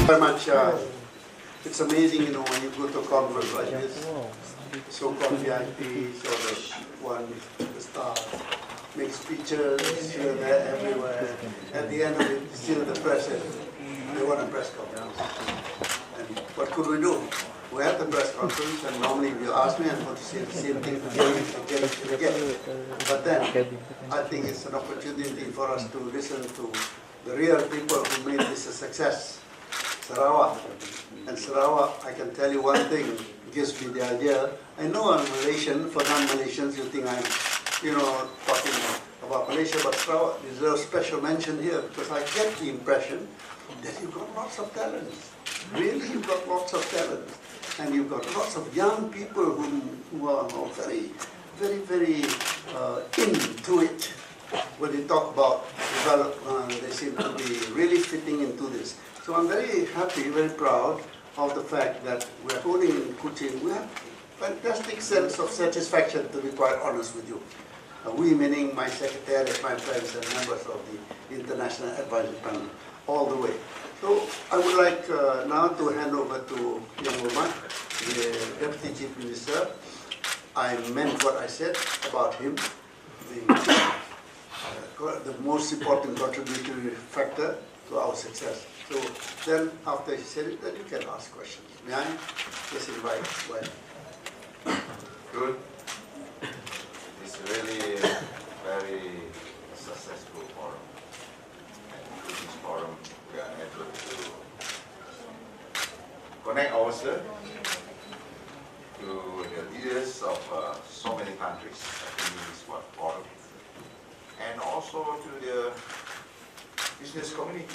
Very much. It's amazing, you know, when you go to a conference like this, so-called VIPs or the one with the stars, make speeches here, there, everywhere. At the end of it, still the press says, they want a press conference. And what could we do? We have the press conference, and normally if you ask me, I'm going to say the same thing again. But then, I think it's an opportunity for us to listen to the real people who made this a success. Sarawak. And Sarawak, I can tell you one thing, gives me the idea. I know I'm Malaysian. For non-Malaysians, you think I'm, you know, talking about Malaysia, but Sarawak deserves special mention here because I get the impression that you've got lots of talent. Really, you've got lots of talent. And you've got lots of young people who are very, very, very into it. When they talk about development, they seem to be really fitting into this. So I'm very happy, very proud of the fact that we're holding in Kuching. We have a fantastic sense of satisfaction, to be quite honest with you. We, meaning my secretary, my friends, and members of the International Advisory Panel, all the way. So I would like now to hand over to young Amar, the Deputy Chief Minister. I meant what I said about him, the most important contributory factor to our success. So then, after he said it, then you can ask questions. May I just invite? Good. It's really a very successful forum. And through this forum, we are able to connect ourselves to the leaders of so many countries in this forum, and also to the business community,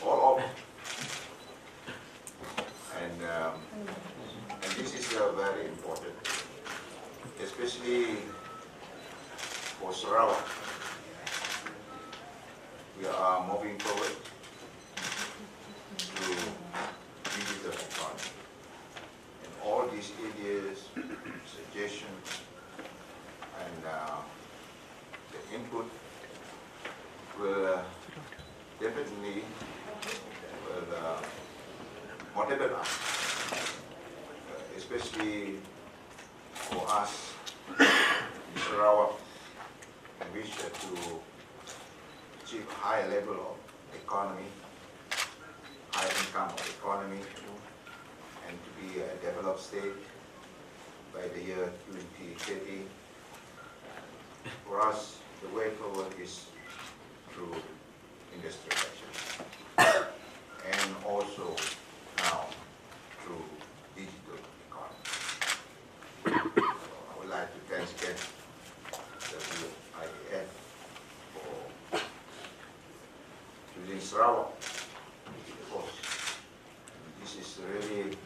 all over. And this is very important, especially for Sarawak. We are moving forward to digital economy. And all these ideas, suggestions, and the input will definitely motivate us, especially for us in Sarawak, we wish to achieve a high level of economy, high income of economy, and to be a developed state by the year 2030. For us, the way forward is through industrialization, and also now through digital economy. I would like to thank again the IAF for choosing Sarawak to the host. This is really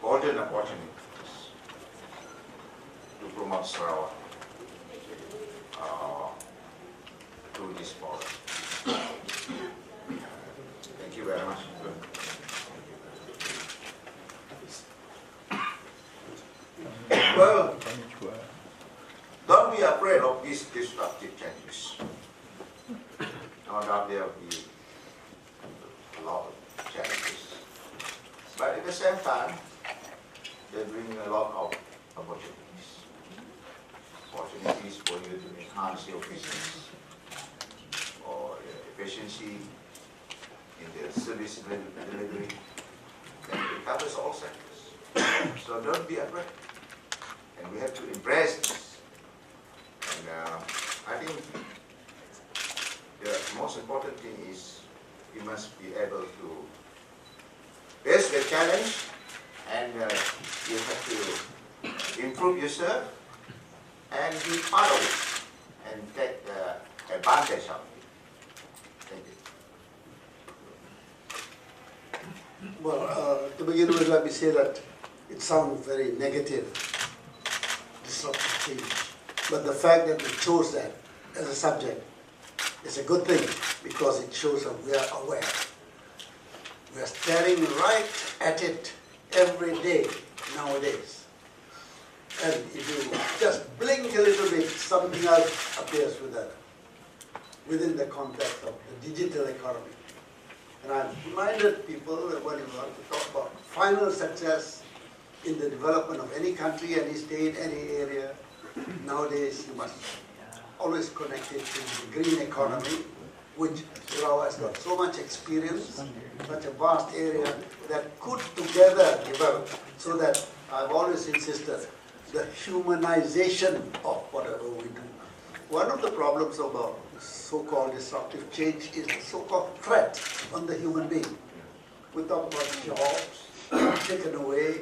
golden opportunity to promote Sarawak through this forum. Thank you very much. Well, don't be afraid of these disruptive changes. No doubt there will be a lot of challenges. But at the same time, they bring a lot of opportunities. Opportunities for you to enhance your business or efficiency in the service delivery. And it covers all sectors. So don't be afraid. And we have to embrace this. And I think the most important thing is you must be able to face the challenge, and you have to improve yourself and be part of it and take advantage of it. Thank you. Well, to begin with, let me say that it sounds very negative, disruptive change. But the fact that we chose that as a subject is a good thing because it shows that we are aware. We are staring right at it every day nowadays. And if you just blink a little bit, something else appears with that, within the context of the digital economy. And I've reminded people that when you want to talk about final success in the development of any country, any state, any area, nowadays you must always connect it to the green economy, which Sarawak has got so much experience, such a vast area that could together develop, so that I've always insisted the humanization of whatever we do. One of the problems about so-called disruptive change is the so-called threat on the human being. We talk about jobs taken away.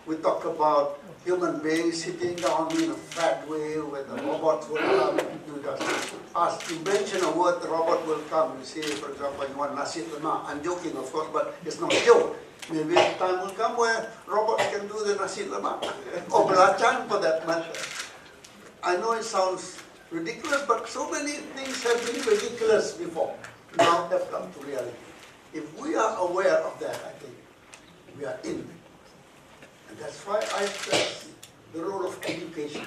We talk about human beings sitting down in a fat way where the robots will come. You just ask, you mention a word, the robot will come. You say, for example, you want nasi lemak. I'm joking, of course, but it's not a joke. Maybe a time will come where robots can do the nasi lemak, or belacan for that matter. I know it sounds ridiculous, but so many things have been ridiculous before. Now have come to reality. If we are aware of that, I think we are in. And that's why I stress the role of education.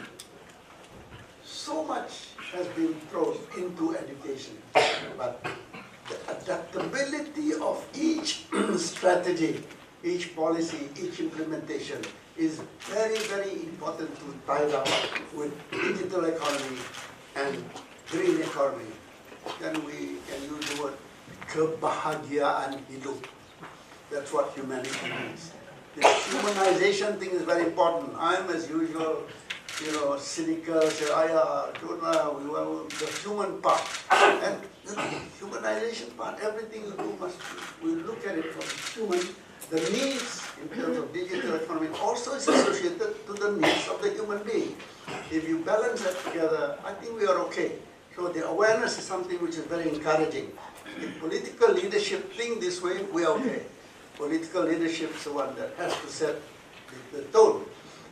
So much has been thrown into education, but the adaptability of each strategy, each policy, each implementation is very, very important to tie up with digital economy and green economy. Then we can use the word kebahagiaan hidup. That's what humanity means. The humanization thing is very important. I'm, as usual, cynical, say, don't know, we want the human part. And the humanization part, everything you do must, we look at it from human. The needs in terms of digital economy also is associated to the needs of the human being. If you balance that together, I think we are okay. So the awareness is something which is very encouraging. If political leadership think this way, we are okay. Political leadership is the one that has to set the tone.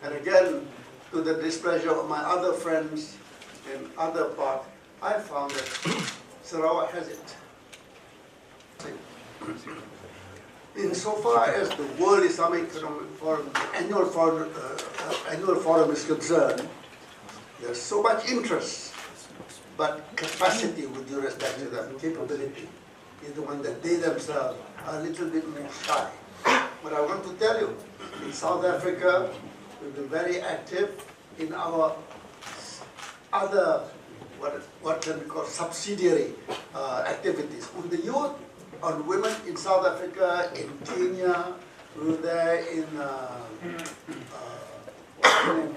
And again, to the displeasure of my other friends in other parts, I found that Sarawak has it. Insofar as the World Islamic Economic Forum, annual forum is concerned, there's so much interest, but capacity, with due respect to them, capability, is the one that they themselves are a little bit more shy. But I want to tell you, in South Africa, we've been very active in our other, what can we call, subsidiary activities. On the youth, on women in South Africa, in Kenya, we were there in,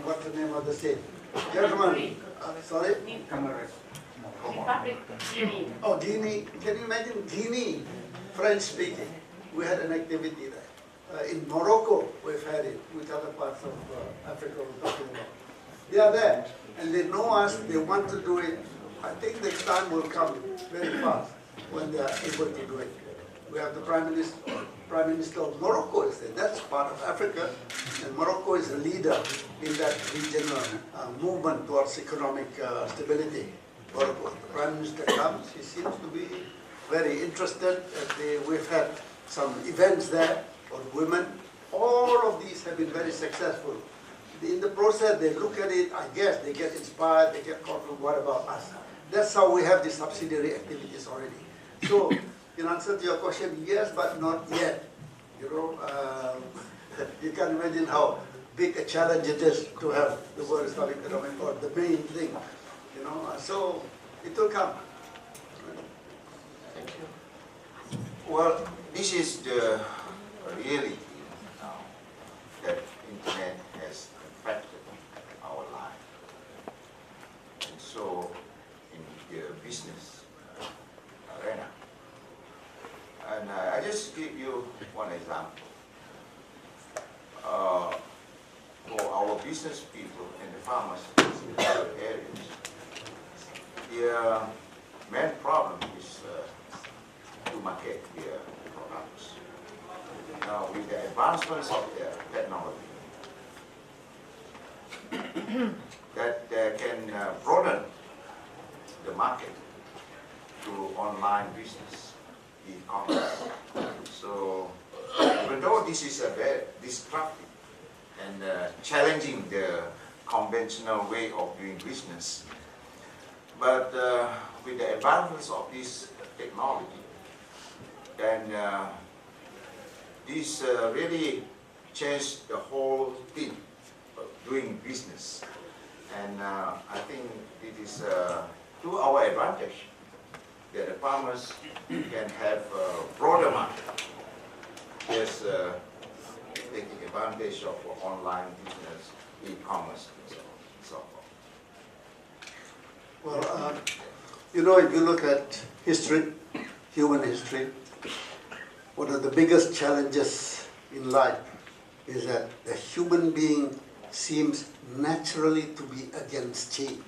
what's the name of the state? Gentlemen, sorry? Oh, Guinea. Can you imagine Guinea, French speaking? We had an activity there. In Morocco, we've had it, with other parts of Africa we're talking about. They are there, and they know us, they want to do it. I think the time will come very fast when they are able to do it. We have the Prime Minister of Morocco is there. That's part of Africa, and Morocco is a leader in that regional movement towards economic stability. Morocco. The Prime Minister comes, he seems to be very interested. We've had some events there on women. All of these have been very successful. In the process, they look at it, I guess, they get inspired, they get caught with what about us. That's how we have the subsidiary activities already. So, in answer to your question, yes, but not yet. You can imagine how big a challenge it is to have the World Islamic Economic Forum, the main thing. So it will come. Thank you. Well, this is the reality now that internet has affected our life. And so, in the business arena, and I just give you one example. For our business people and the farmers in the rural areas, their main problem is to market their products. Now, with the advancements of their technology, that can broaden the market through online business, e-commerce. So, even though this is a very disruptive and challenging the conventional way of doing business, but with the advancements of this technology, And this really changed the whole thing of doing business. And I think it is to our advantage that the farmers can have a broader market. Yes, taking advantage of online business, e-commerce, and so on. Well, you know, if you look at history, human history, one of the biggest challenges in life is that the human being seems naturally to be against change.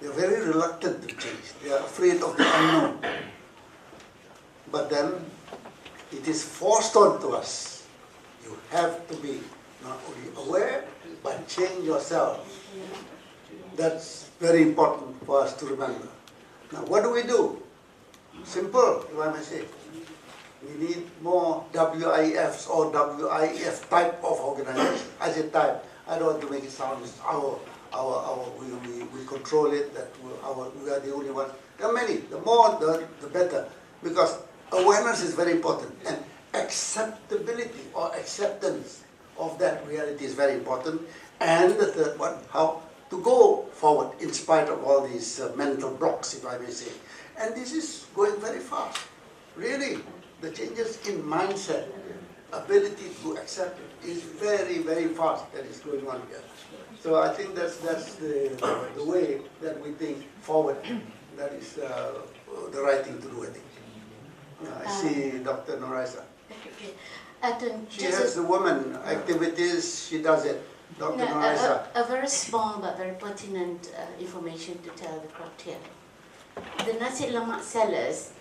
They're very reluctant to change. They are afraid of the unknown. But then it is forced onto us. You have to be not only aware, but change yourself. That's very important for us to remember. Now, what do? Simple, if I may say. We need more WIFs or WIF type of organization. I say type. I don't want to make it sound as we control it, that we are the only ones. There are many. The more, the better. Because awareness is very important. And acceptability or acceptance of that reality is very important. And the third one, how to go forward in spite of all these mental blocks, if I may say. And this is going very fast. Really, the changes in mindset, ability to accept it is very, very fast that is going on here. So I think that's the way that we think forward. That is the right thing to do, I think. I see Dr. Noraisa. She has the women activities, she does it. Dr. Noraisa. A very small but very pertinent information to tell the crowd here. The nasi lemak sellers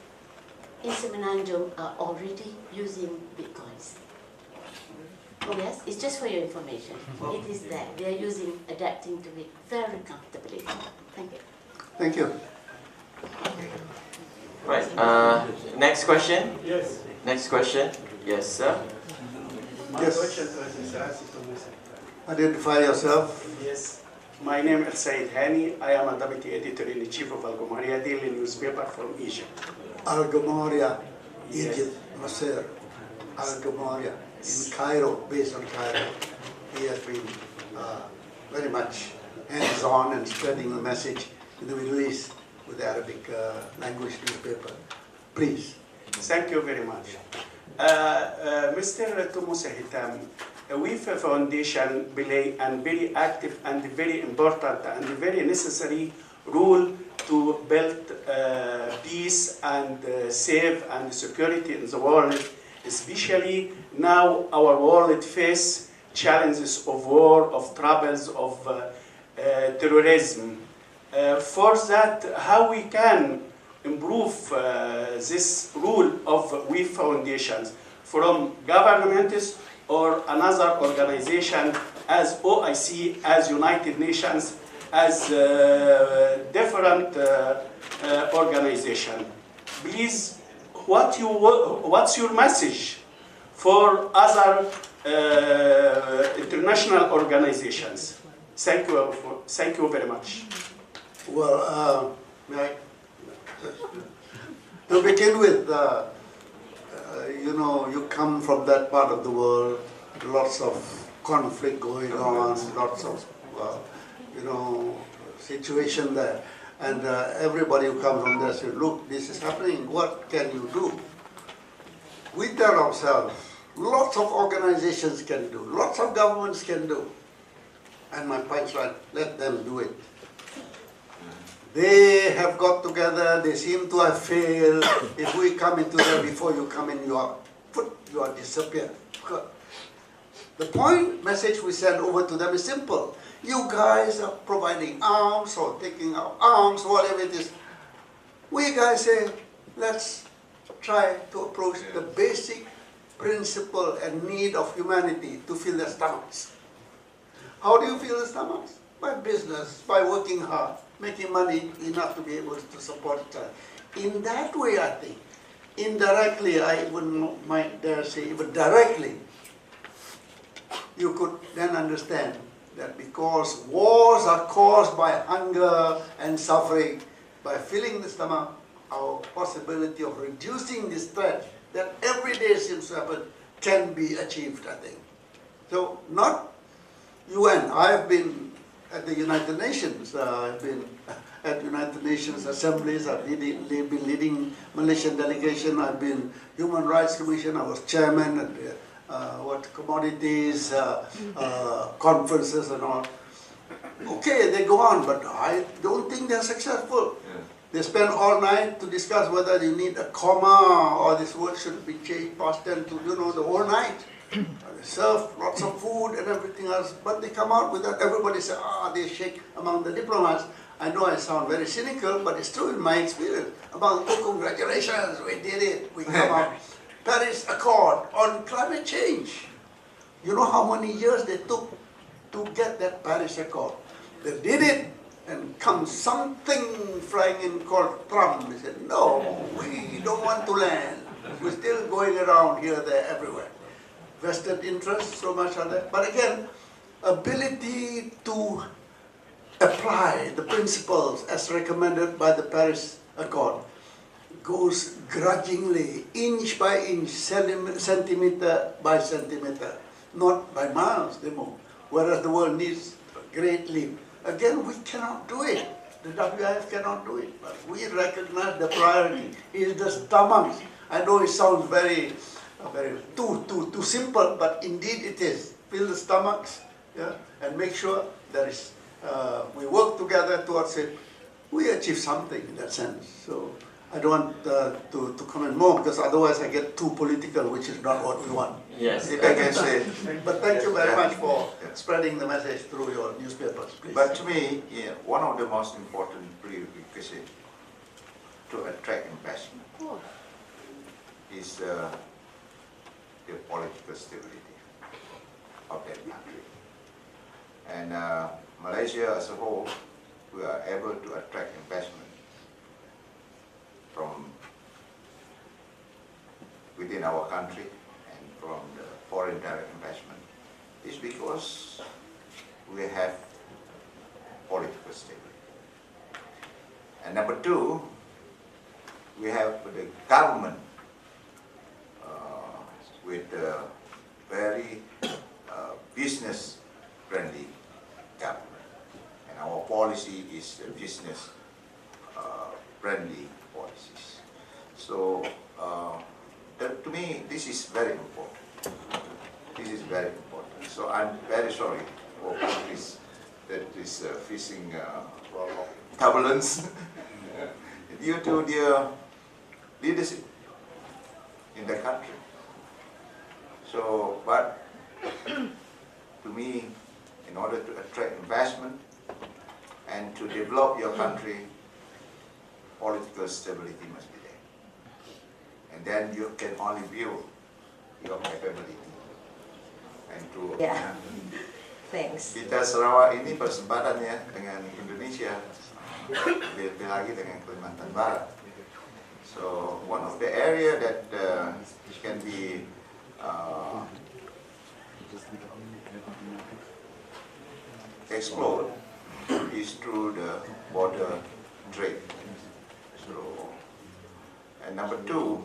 in Semenanjung are already using bitcoins. Yes, it's just for your information. It is there. They are adapting to it very comfortably. Thank you. Thank you. Right. Next question. Yes. Next question. Yes, sir. Yes. Question to Musa. Identify yourself. Yes. My name is Said Hani. I am a deputy editor-in-chief of Al-Gomaria daily newspaper from Egypt. Al-Gomaria, Yes. Egypt, Masir. Al-Gomaria, in Cairo, based on Cairo. He has been very much hands-on and spreading the message in the Middle East with the Arabic language newspaper. Please. Thank you very much. Mr. Musa Hitam, WIEF Foundation play a very active and very important and very necessary role to build peace and safe and security in the world, especially now our world face challenges of war, of troubles, of terrorism. For that, how we can improve this role of WIEF foundations from governments or another organization as OIC, as United Nations, as different organization. Please, what's your message for other international organizations? Thank you very much. Well, to begin with, you know, you come from that part of the world, lots of conflict going on, lots of, you know, situation there. And everybody who comes from there says, look, this is happening, what can you do? We tell ourselves, lots of organizations can do, lots of governments can do. And my point's right, let them do it. They have got together, they seem to have failed. If we come into there before you come in, you are disappeared. The message we send over to them is simple. You guys are providing arms or taking out arms, whatever it is. We guys say, let's try to approach the basic principle and need of humanity to fill their stomachs. How do you fill the stomachs? By business, by working hard, making money enough to be able to support each other. In that way, I think, indirectly, I wouldn't might dare say even directly, you could then understand that because wars are caused by hunger and suffering, by filling the stomach, our possibility of reducing this threat that every day seems to happen can be achieved, I think. So not UN. I've been at the United Nations. I've been at United Nations assemblies. I've been leading Malaysian delegation. I've been Human Rights Commission. I was chairman at commodities conferences and all. Okay, they go on, but I don't think they're successful. Yeah. They spend all night to discuss whether you need a comma or this word should be changed past tense to, the whole night. They serve lots of food and everything else, but they come out with that. Everybody says, they shake among the diplomats. I know I sound very cynical, but it's true in my experience. Congratulations, we did it. We come out. Paris Accord on climate change. You know how many years they took to get that Paris Accord? They did it, and comes something flying in called Trump. They said, no, we don't want to land. We're still going around here, there, everywhere. Vested interests, so much are there. But again, ability to apply the principles as recommended by the Paris Accord goes grudgingly, inch by inch, centimeter by centimeter, not by miles they move. Whereas the world needs a great leap. Again, we cannot do it. The WIEF cannot do it. But we recognize the priority is the stomachs. I know it sounds very too simple, but indeed it is. Fill the stomachs, yeah, and make sure there is. We work together towards it. We achieve something in that sense. So I don't want to comment more because otherwise I get too political, which is not what we want. Yes. If I can say, But thank you very much for spreading the message through your newspapers, please. but to me, one of the most important prerequisites to attract investment is the political stability of that country. And Malaysia as a whole, we are able to attract investment from within our country and from the foreign direct investment is because we have political stability. And number two, we have the government with a very business-friendly government. And our policy is business-friendly policies. So to me, this is very important. This is very important. So I'm very sorry for countries that is facing turbulence due to their leadership in the country. So, but to me, in order to attract investment and to develop your country, political stability must be there. And then you can only build your capability. And to Thanks. kita Sarawak ini persempatannya dengan Indonesia, lebih lagi dengan Kalimantan Barat. So one of the area that can be explored is through the border trade. So, and number two,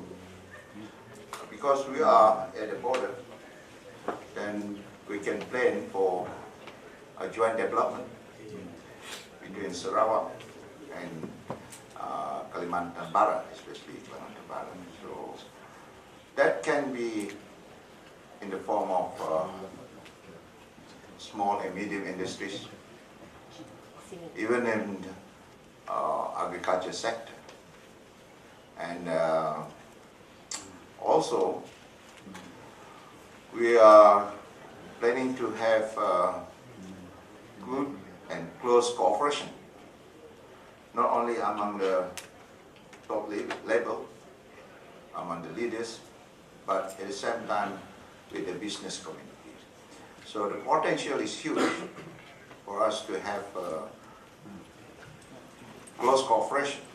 because we are at the border, then we can plan for a joint development between Sarawak and Kalimantan Barat, especially Kalimantan Barat. So that can be in the form of small and medium industries, even in agriculture sector. And also, we are planning to have good and close cooperation, not only among the top level, among the leaders, but at the same time with the business community. So the potential is huge for us to have close cooperation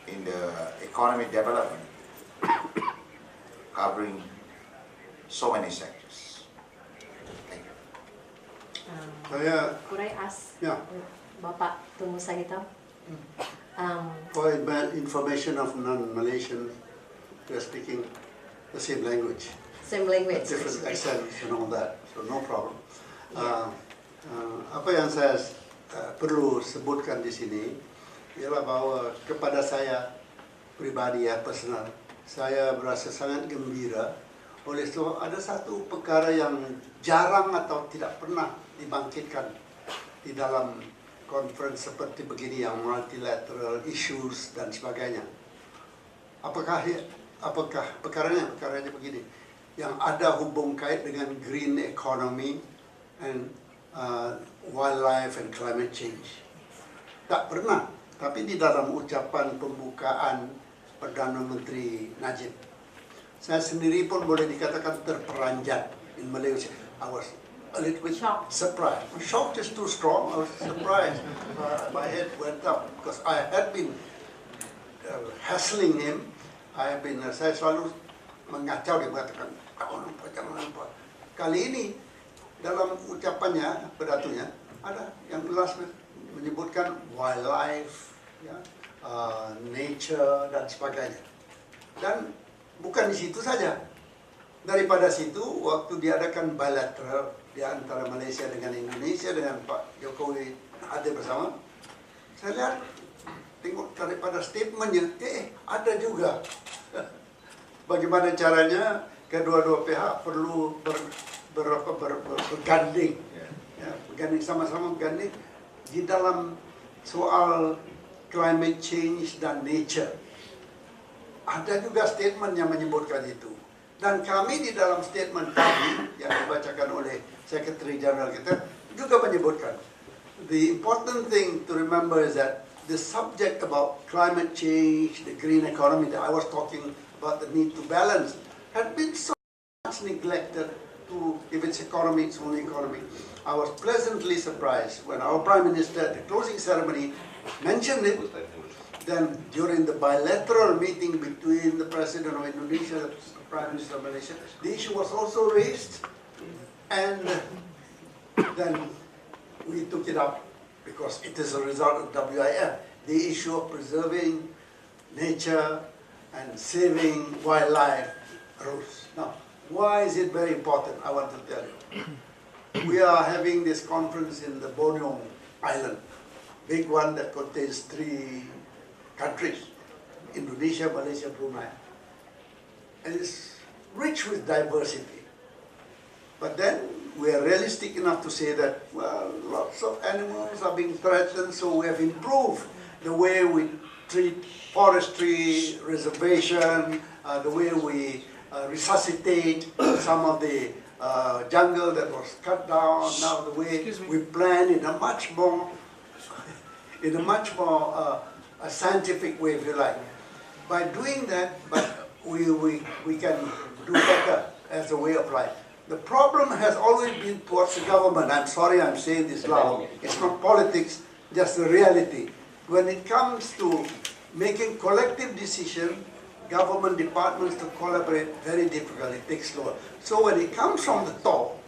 in the economic development, covering so many sectors. Thank you. Saya, Could I ask ya, Bapak Musa Hitam? For information of non-Malaysians, we are speaking the same language, Same language. different accents and all that, so no problem. Apa yang saya perlu sebutkan di sini ialah bahwa kepada saya pribadi ya personal, saya berasa sangat gembira oleh sebab ada satu perkara yang jarang atau tidak pernah dibangkitkan di dalam conference seperti begini yang multilateral issues dan sebagainya. Apakah perkaranya begini, yang ada hubung kait dengan green economy and wildlife and climate change. Tak pernah, tapi di dalam ucapan pembukaan Perdana Menteri Najib, saya sendiri pun boleh dikatakan terperanjat in Malaysia. I was a little bit surprised. Shocked is too strong. I was surprised. My head went up because I had been hassling him. Saya selalu mengacau dia, mengatakan jangan lupa. Kali ini dalam ucapannya, pedatunya, ada yang jelas menyebutkan wildlife, ya, nature dan sebagainya. Dan bukan di situ saja. Daripada situ, waktu diadakan bilateral di antara Malaysia dengan Indonesia dengan Pak Jokowi ada bersama, saya lihat, tengok daripada statementnya, ada juga. Bagaimana caranya kedua-dua pihak perlu berganding, ya, berganding sama-sama berganding di dalam soal climate change dan nature. Ada juga statement yang menyebutkan itu. Dan kami di dalam statement kami yang dibacakan oleh Sekretari Jeneral kita juga menyebutkan, the important thing to remember is that the subject about climate change, the green economy that I was talking about, the need to balance, had been so much neglected to, if it's economy, it's only economy. I was pleasantly surprised when our Prime Minister at the closing ceremony mentioned it. Then during the bilateral meeting between the President of Indonesia and the Prime Minister of Malaysia, the issue was also raised, and then we took it up because it is a result of WIF, the issue of preserving nature and saving wildlife rose. Now, why is it very important? I want to tell you. We are having this conference in the Borneo island, big one that contains 3 countries, Indonesia, Malaysia, Brunei. And it's rich with diversity. But then we are realistic enough to say that, well, lots of animals are being threatened, so we have improved the way we treat forestry, reservation, the way we resuscitate some of the jungle that was cut down, now the way we plan in a much more a scientific way, if you like. By doing that, but we can do better as a way of life. The problem has always been towards the government. I'm sorry I'm saying this loud. It's not politics, just the reality. When it comes to making collective decision, government departments to collaborate, very difficult, it takes slower. So when it comes from the top,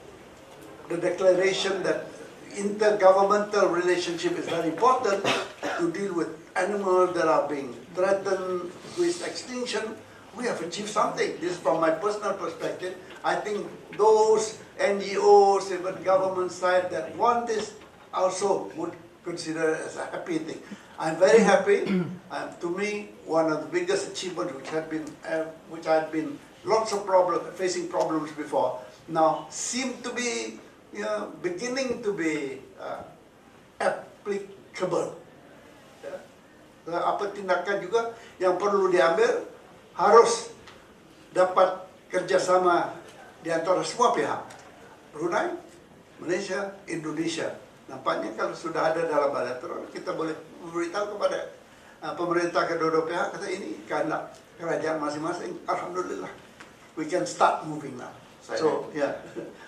the declaration that intergovernmental relationship is very important to deal with animals that are being threatened with extinction, we have achieved something. This is from my personal perspective. I think those NGOs, even government side that want this also would consider it as a happy thing. I'm very happy. To me, one of the biggest achievements which had been lots of facing problems before, now seem to be beginning to be applicable. Apa tindakan juga yang perlu diambil harus dapat kerjasama di antara semua pihak. Brunei, Malaysia, Indonesia. Nampaknya kalau sudah ada dalam bilateral, kita boleh memberitahu kepada pemerintah kedua-dua pihak, kata ini kehendak kerajaan masing-masing. Alhamdulillah, we can start moving now. So, yeah.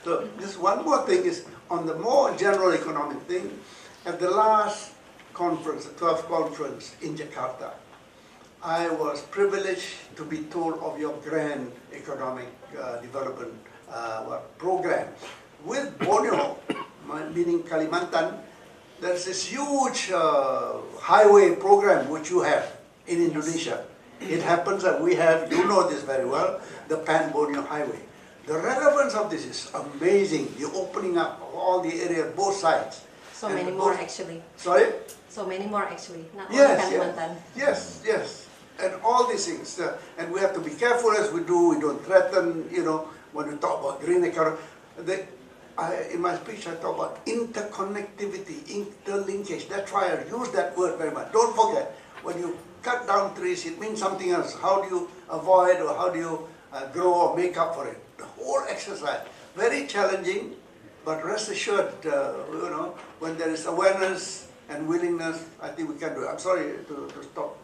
So, just one more thing is, on the more general economic thing, at the last conference, the 12th conference in Jakarta, I was privileged to be told of your grand economic development program. With Borneo, meaning Kalimantan, there's this huge highway program which you have in Indonesia. It happens that we have, you know this very well, the Borneo highway. The relevance of this is amazing. The opening up of all the area, both sides. So And many both- more actually. Sorry? So many more actually. Not Yes, only yes, Kalimantan. yes. And all these things. And we have to be careful as we do. We don't threaten, when we talk about green economy. In my speech, I talk about interconnectivity, interlinkage. That's why I use that word very much. Don't forget, when you cut down trees, it means something else. How do you avoid or how do you grow or make up for it? The whole exercise, very challenging, but rest assured, when there is awareness and willingness, I think we can do it. I'm sorry to stop,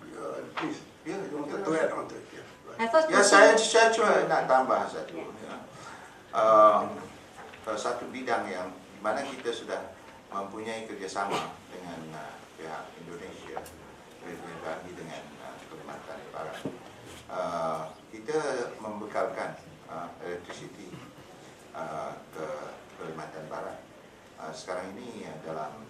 please. Ya, You want to add on to it? Yeah, right. I thought ya saya cuma nak tambah satu. Ya. Satu bidang yang di mana kita sudah mempunyai kerjasama dengan pihak Indonesia, bagi dengan Kalimantan Barat. Kita membekalkan electricity ke Kalimantan Barat. Sekarang ini dalam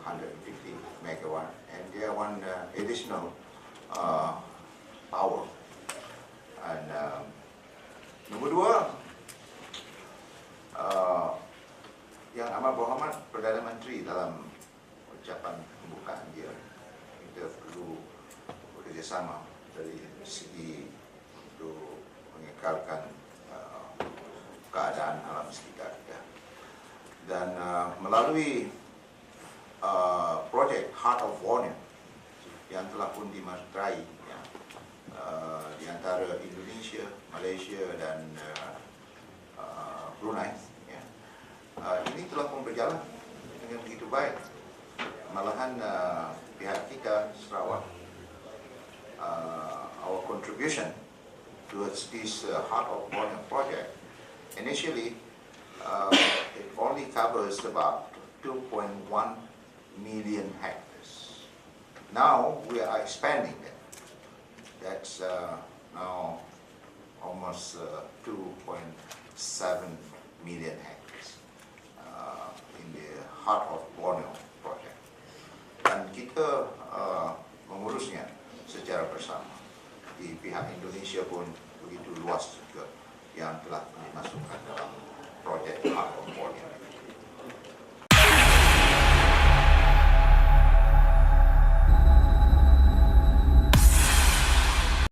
150 megawatt, and dia one additional power. And nombor dua, yang amat berhormat Perdana Menteri dalam ucapan pembukaan dia, kita perlu bekerjasama dari segi untuk mengekalkan keadaan alam sekitar kita. Dan melalui projek Heart of Borneo yang telah pun dimeterai di antara Indonesia, Malaysia dan Brunei, ini telah pun berjalan dengan begitu baik. Malahan pihak kita Sarawak, our contribution towards this Heart of Borneo project, initially it only covers about 2.1 million hectares. Now we are expanding that. That's now almost 2.7 million hectares in the Heart of Borneo project. Dan kita mengurusnya secara bersama. Di pihak Indonesia pun begitu luas juga yang telah dimasukkan dalam projek Heart of Borneo.